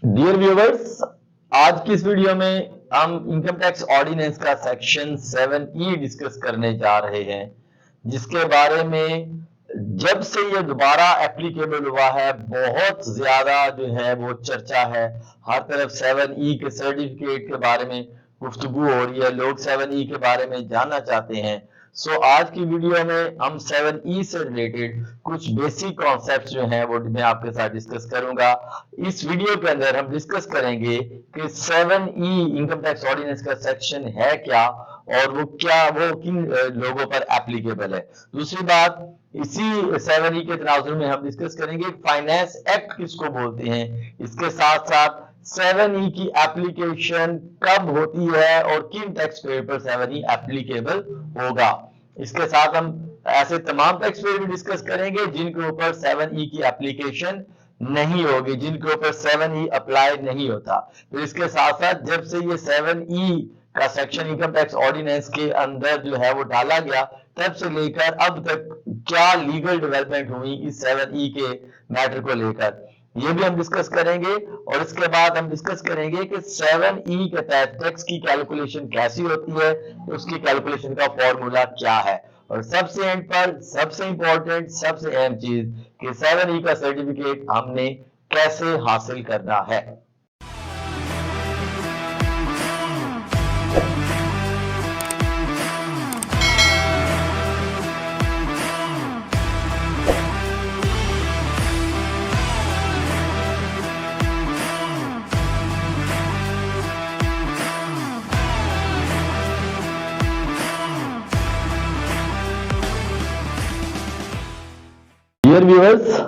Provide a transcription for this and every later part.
Dear viewers, आज की इस वीडियो में हम इनकम टैक्स ऑर्डिनेंस का सेक्शन 7E डिस्कस करने जा रहे हैं, जिसके बारे में जब से ये दोबारा एप्लीकेबल हुआ है बहुत ज्यादा जो है वो चर्चा है। हर तरफ 7E के सर्टिफिकेट के बारे में गुफ्तगू हो रही है, लोग 7E के बारे में जानना चाहते हैं। आज की वीडियो में हम 7E से रिलेटेड कुछ बेसिक कॉन्सेप्ट्स जो हैं वो मैं आपके साथ डिस्कस करूंगा। इस वीडियो के अंदर हम डिस्कस करेंगे कि 7E इनकम टैक्स ऑर्डिनेंस का सेक्शन है क्या और वो किन लोगों पर एप्लीकेबल है। दूसरी बात, इसी 7E के तनाजुर में हम डिस्कस करेंगे फाइनेंस एक्ट किसको बोलते हैं। इसके साथ साथ 7E की एप्लीकेशन कब होती है और किन टैक्स पेयर पर 7E एप्लीकेबल होगा। इसके साथ हम ऐसे तमाम टैक्स पेयर भी डिस्कस करेंगे जिनके ऊपर 7E की एप्लीकेशन नहीं होगी, जिनके ऊपर 7E अप्लाई नहीं होता। तो इसके साथ साथ जब से ये 7E का सेक्शन इनकम टैक्स ऑर्डिनेंस के अंदर जो है वो डाला गया, तब से लेकर अब तक क्या लीगल डेवलपमेंट हुई इस 7E के मैटर को लेकर, ये भी हम डिस्कस करेंगे। और इसके बाद हम डिस्कस करेंगे कि 7E के तहत टैक्स की कैलकुलेशन कैसी होती है, उसकी कैलकुलेशन का फॉर्मूला क्या है, और सबसे एंड पर सबसे इंपॉर्टेंट सबसे अहम चीज कि 7E का सर्टिफिकेट हमने कैसे हासिल करना है। डियर व्यूअर्स,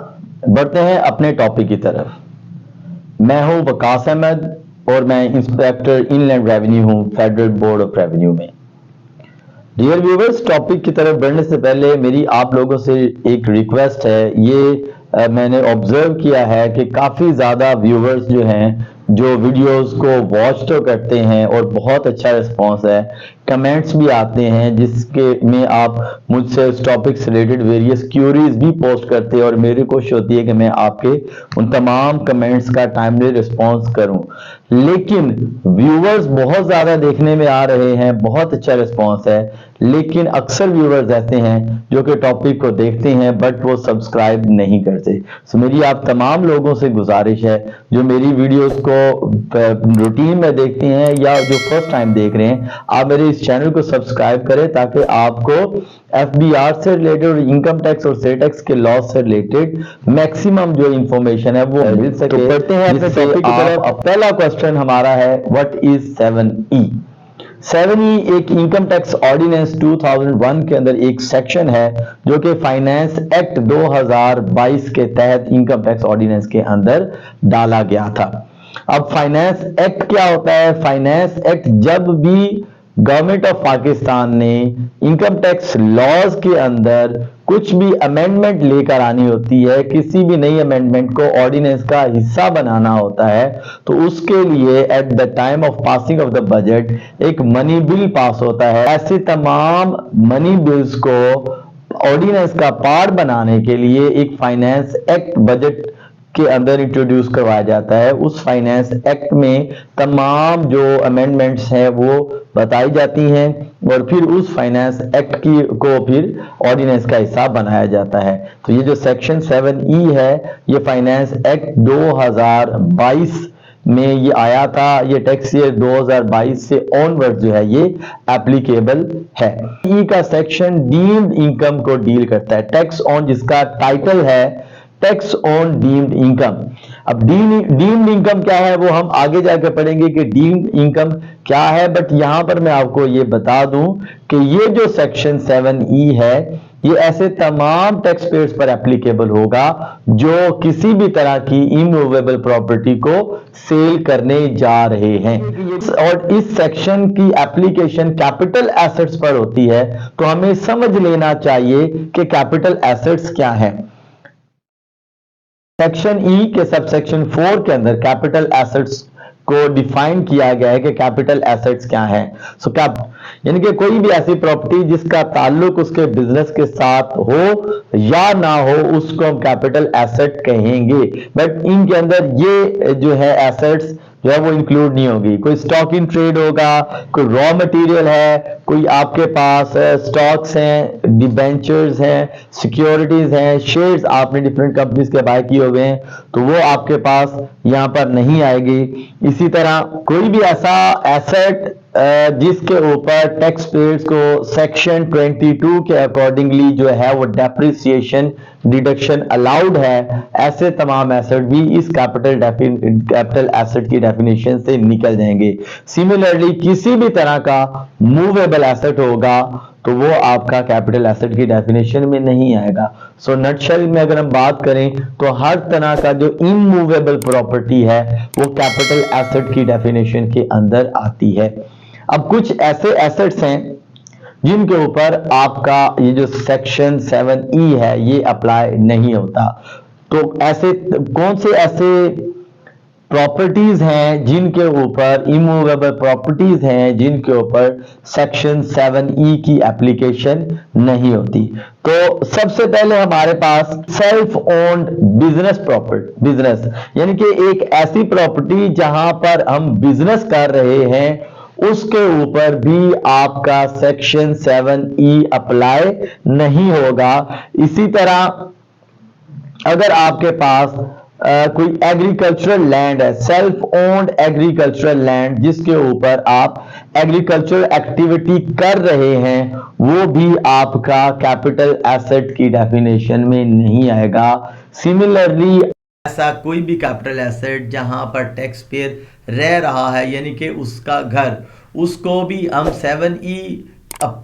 बढ़ते हैं अपने टॉपिक की तरफ। मैं हूं वकास अहमद और मैं इंस्पेक्टर इनलैंड रेवेन्यू हूं फेडरल बोर्ड ऑफ रेवेन्यू में। डियर व्यूअर्स, टॉपिक की तरफ बढ़ने से पहले मेरी आप लोगों से एक रिक्वेस्ट है। ये मैंने ऑब्जर्व किया है कि काफी ज्यादा व्यूअर्स जो हैं जो वीडियोस को वॉच तो करते हैं और बहुत अच्छा रिस्पांस है, कमेंट्स भी आते हैं जिसके में आप मुझसे इस टॉपिक से रिलेटेड वेरियस क्यूरीज भी पोस्ट करते हैं और मेरी कोशिश होती है कि मैं आपके उन तमाम कमेंट्स का टाइमली रिस्पांस करूं। लेकिन व्यूअर्स बहुत ज्यादा देखने में आ रहे हैं, बहुत अच्छा रिस्पांस है, लेकिन अक्सर व्यूअर्स ऐसे हैं जो कि टॉपिक को देखते हैं बट वो सब्सक्राइब नहीं करते। सो मेरी आप तमाम लोगों से गुजारिश है जो मेरी वीडियोस को रूटीन में देखते हैं या जो फर्स्ट टाइम देख रहे हैं, आप मेरे इस चैनल को सब्सक्राइब करें ताकि आपको FBR से रिलेटेड और इनकम टैक्स और सेल टैक्स के लॉस से रिलेटेड मैक्सिमम जो इंफॉर्मेशन है वो मिल सके। तो पढ़ते हैं अपने टॉपिक की तरफ। पहला क्वेश्चन हमारा है, व्हाट इज 7E। 7E एक इनकम टैक्स ऑर्डिनेंस 2001 के अंदर एक सेक्शन है जो कि फाइनेंस एक्ट 2022 के तहत इनकम टैक्स ऑर्डिनेंस के अंदर डाला गया था। अब फाइनेंस एक्ट क्या होता है? फाइनेंस एक्ट जब भी गवर्नमेंट ऑफ पाकिस्तान ने इनकम टैक्स लॉज के अंदर कुछ भी अमेंडमेंट लेकर आनी होती है, किसी भी नई अमेंडमेंट को ऑर्डिनेंस का हिस्सा बनाना होता है, तो उसके लिए at the time of passing of the budget एक मनी बिल पास होता है। ऐसे तमाम मनी बिल्स को ऑर्डिनेंस का पार्ट बनाने के लिए एक फाइनेंस एक्ट बजट के अंदर इंट्रोड्यूस करवाया जाता है। उस फाइनेंस एक्ट में तमाम जो अमेंडमेंट्स हैं वो बताई जाती हैं और फिर उस फाइनेंस एक्ट की को फिर ऑर्डिनेंस का हिस्सा बनाया जाता है। तो ये जो सेक्शन 7E है, ये फाइनेंस एक्ट 2022 में ये आया था। ये टैक्स ईयर 2022 से ऑनवर्ड जो है ये एप्लीकेबल है। ई का सेक्शन डीम्ड इनकम को डील करता है। टैक्स ऑन, जिसका टाइटल है टैक्स ऑन डीम्ड इनकम। अब डीम्ड इनकम क्या है वो हम आगे जाकर पढ़ेंगे कि डीम्ड इनकम क्या है, बट यहां पर मैं आपको ये बता दूं कि ये जो सेक्शन 7E है ये ऐसे तमाम टैक्स पेयर्स पर एप्लीकेबल होगा जो किसी भी तरह की इमूवेबल प्रॉपर्टी को सेल करने जा रहे हैं। और इस सेक्शन की एप्लीकेशन कैपिटल एसेट्स पर होती है, तो हमें समझ लेना चाहिए कि कैपिटल एसेट्स क्या है। सेक्शन E के सबसेक्शन 4 के अंदर कैपिटल एसेट्स को डिफाइन किया गया है कि कैपिटल एसेट्स क्या है। सो यानी कि कोई भी ऐसी प्रॉपर्टी जिसका ताल्लुक उसके बिजनेस के साथ हो या ना हो उसको हम कैपिटल एसेट कहेंगे। बट इनके अंदर ये जो है एसेट्स जो है वो इंक्लूड नहीं होगी। कोई स्टॉक इन ट्रेड होगा, कोई रॉ मटेरियल है, कोई आपके पास स्टॉक्स हैं, डिबेंचर्स हैं, सिक्योरिटीज हैं, शेयर्स आपने डिफरेंट कंपनीज के बाय किए हुए हैं, तो वो आपके पास यहाँ पर नहीं आएगी। इसी तरह कोई भी ऐसा एसेट जिसके ऊपर टैक्स पेयर्स को सेक्शन 22 के अकॉर्डिंगली जो है वो डेप्रिसिएशन डिडक्शन अलाउड है, ऐसे तमाम एसेट भी इस कैपिटल एसेट की डेफिनेशन से निकल जाएंगे। सिमिलरली किसी भी तरह का मूवेबल एसेट होगा तो वो आपका कैपिटल एसेट की डेफिनेशन में नहीं आएगा। सो नटशेल में अगर हम बात करें तो हर तरह का जो इमूवेबल प्रॉपर्टी है वो कैपिटल एसेट की डेफिनेशन के अंदर आती है। अब कुछ ऐसे एसेट्स हैं जिनके ऊपर आपका ये जो सेक्शन 7E है ये अप्लाई नहीं होता। तो ऐसे कौन से ऐसे प्रॉपर्टीज हैं जिनके ऊपर इमूवेबल प्रॉपर्टीज हैं जिनके ऊपर सेक्शन 7E की एप्लीकेशन नहीं होती? तो सबसे पहले हमारे पास self owned business property, business यानी कि एक ऐसी प्रॉपर्टी जहां पर हम बिजनेस कर रहे हैं उसके ऊपर भी आपका सेक्शन 7E अप्लाई नहीं होगा। इसी तरह अगर आपके पास कोई एग्रीकल्चरल लैंड है, सेल्फ ओन्ड एग्रीकल्चरल लैंड जिसके ऊपर आप एग्रीकल्चरल एक्टिविटी कर रहे हैं, वो भी आपका कैपिटल एसेट की डेफिनेशन में नहीं आएगा। सिमिलरली ऐसा कोई भी कैपिटल एसेट जहां पर टैक्स पेयर रह रहा है यानी कि उसका घर, उसको भी हम 7E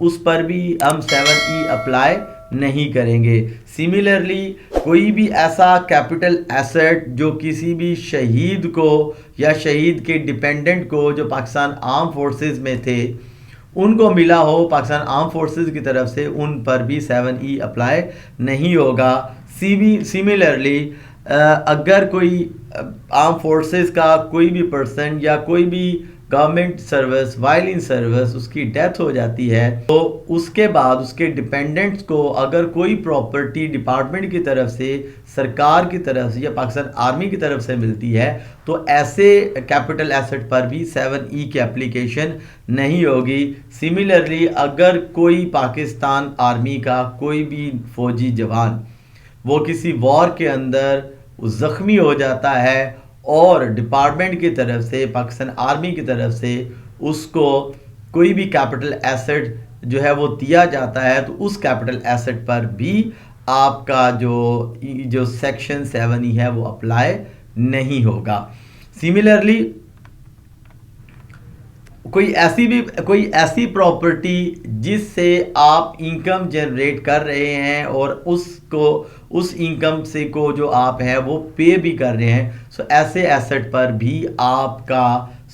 उस पर भी हम 7E अप्लाई नहीं करेंगे। सिमिलरली कोई भी ऐसा कैपिटल एसेट जो किसी भी शहीद को या शहीद के डिपेंडेंट को जो पाकिस्तान आर्म फोर्सेस में थे उनको मिला हो पाकिस्तान आर्म फोर्सेस की तरफ से, उन पर भी 7E अप्लाई नहीं होगा। सिमिलरली अगर कोई आर्म फोर्सेस का कोई भी पर्सन या कोई भी government service while in service उसकी डेथ हो जाती है तो उसके बाद उसके डिपेंडेंट्स को अगर कोई प्रॉपर्टी डिपार्टमेंट की तरफ से, सरकार की तरफ से या पाकिस्तान आर्मी की तरफ से मिलती है तो ऐसे कैपिटल एसेट पर भी 7E की एप्लीकेशन नहीं होगी। सिमिलरली अगर कोई पाकिस्तान आर्मी का कोई भी फौजी जवान वो किसी वॉर के अंदर जख्मी हो जाता है और डिपार्टमेंट की तरफ से, पाकिस्तान आर्मी की तरफ से उसको कोई भी कैपिटल एसेट जो है वो दिया जाता है तो उस कैपिटल एसेट पर भी आपका जो सेक्शन 7E है वो अप्लाई नहीं होगा। सिमिलरली कोई ऐसी प्रॉपर्टी जिससे आप इनकम जनरेट कर रहे हैं और उस इनकम से को जो आप हैं वो पे भी कर रहे हैं, सो ऐसे एसेट पर भी आपका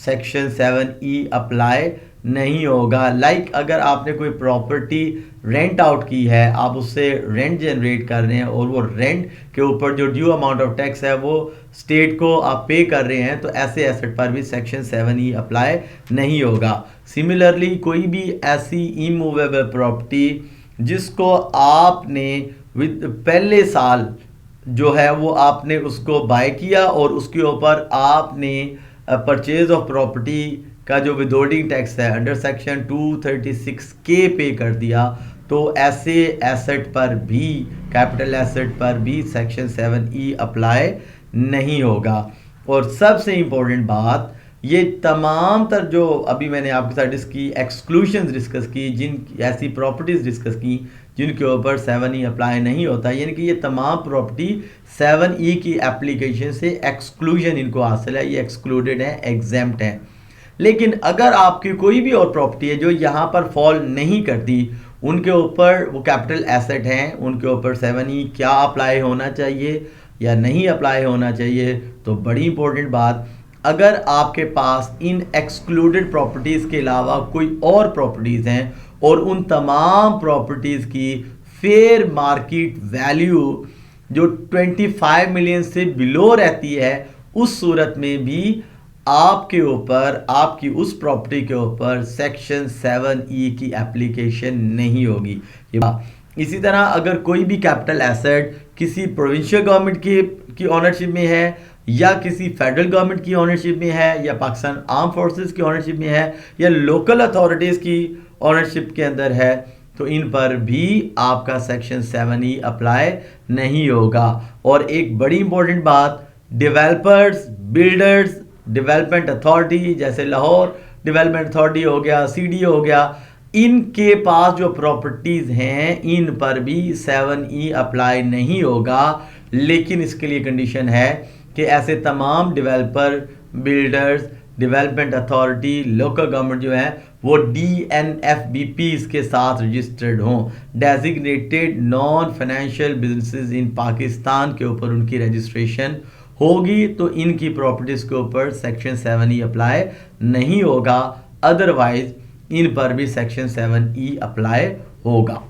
सेक्शन 7E अप्लाई नहीं होगा। लाइक अगर आपने कोई प्रॉपर्टी रेंट आउट की है, आप उससे रेंट जनरेट कर रहे हैं और वो रेंट के ऊपर जो ड्यू अमाउंट ऑफ टैक्स है वो स्टेट को आप पे कर रहे हैं, तो ऐसे एसेट पर भी सेक्शन 7E अप्लाई नहीं होगा। सिमिलरली कोई भी ऐसी इमूवेबल प्रॉपर्टी जिसको आपने पहले साल जो है वो आपने उसको बाय किया और उसके ऊपर आपने परचेज ऑफ प्रॉपर्टी का जो विदहोल्डिंग टैक्स है अंडर सेक्शन 236K पे कर दिया, तो ऐसे एसेट पर भी, कैपिटल एसेट पर भी सेक्शन 7E अप्लाई नहीं होगा। और सबसे इम्पोर्टेंट बात, ये तमाम तर जो अभी मैंने आपके साथ इसकी एक्सक्लूशंस डिस्कस की, जिन ऐसी प्रॉपर्टीज़ डिस्कस की जिनके ऊपर 7E अप्लाई नहीं होता, यानी कि ये तमाम प्रॉपर्टी 7E की एप्लीकेशन से एक्सक्लूजन इनको हासिल है, ये एक्सक्लूडेड है, एग्जेम्प्ट है। लेकिन अगर आपकी कोई भी और प्रॉपर्टी है जो यहाँ पर फॉल नहीं करती, उनके ऊपर वो कैपिटल एसेट हैं, उनके ऊपर 7E क्या अप्लाई होना चाहिए या नहीं अप्लाई होना चाहिए, तो बड़ी इंपॉर्टेंट बात, अगर आपके पास इन एक्सक्लूडेड प्रॉपर्टीज़ के अलावा कोई और प्रॉपर्टीज़ हैं और उन तमाम प्रॉपर्टीज़ की फेयर मार्केट वैल्यू जो 25 मिलियन से बिलो रहती है, उस सूरत में भी आपके ऊपर, आपकी उस प्रॉपर्टी के ऊपर सेक्शन 7E की एप्लीकेशन नहीं होगी। इसी तरह अगर कोई भी कैपिटल एसेट किसी प्रोविंशियल गवर्नमेंट की ऑनरशिप में है, या किसी फेडरल गवर्नमेंट की ऑनरशिप में है, या पाकिस्तान आर्म फोर्सेस की ऑनरशिप में है, या लोकल अथॉरिटीज़ की ऑनरशिप के अंदर है, तो इन पर भी आपका सेक्शन 7E अप्लाई नहीं होगा। और एक बड़ी इंपॉर्टेंट बात, डेवलपर्स, बिल्डर्स, डेवलपमेंट अथॉरिटी जैसे लाहौर डेवलपमेंट अथॉरिटी हो गया, CDO हो गया, इनके पास जो प्रॉपर्टीज़ हैं इन पर भी 7E अप्लाई नहीं होगा। लेकिन इसके लिए कंडीशन है कि ऐसे तमाम developer, builders, development authority, local government जो है वो DNFBPs के साथ रजिस्टर्ड हों, डेजिग्नेटेड नॉन फाइनेंशियल बिजनेसेस इन पाकिस्तान के ऊपर उनकी रजिस्ट्रेशन होगी, तो इनकी प्रॉपर्टीज़ के ऊपर सेक्शन 7E अप्लाई नहीं होगा। अदरवाइज इन पर भी सेक्शन 7E अप्लाई होगा।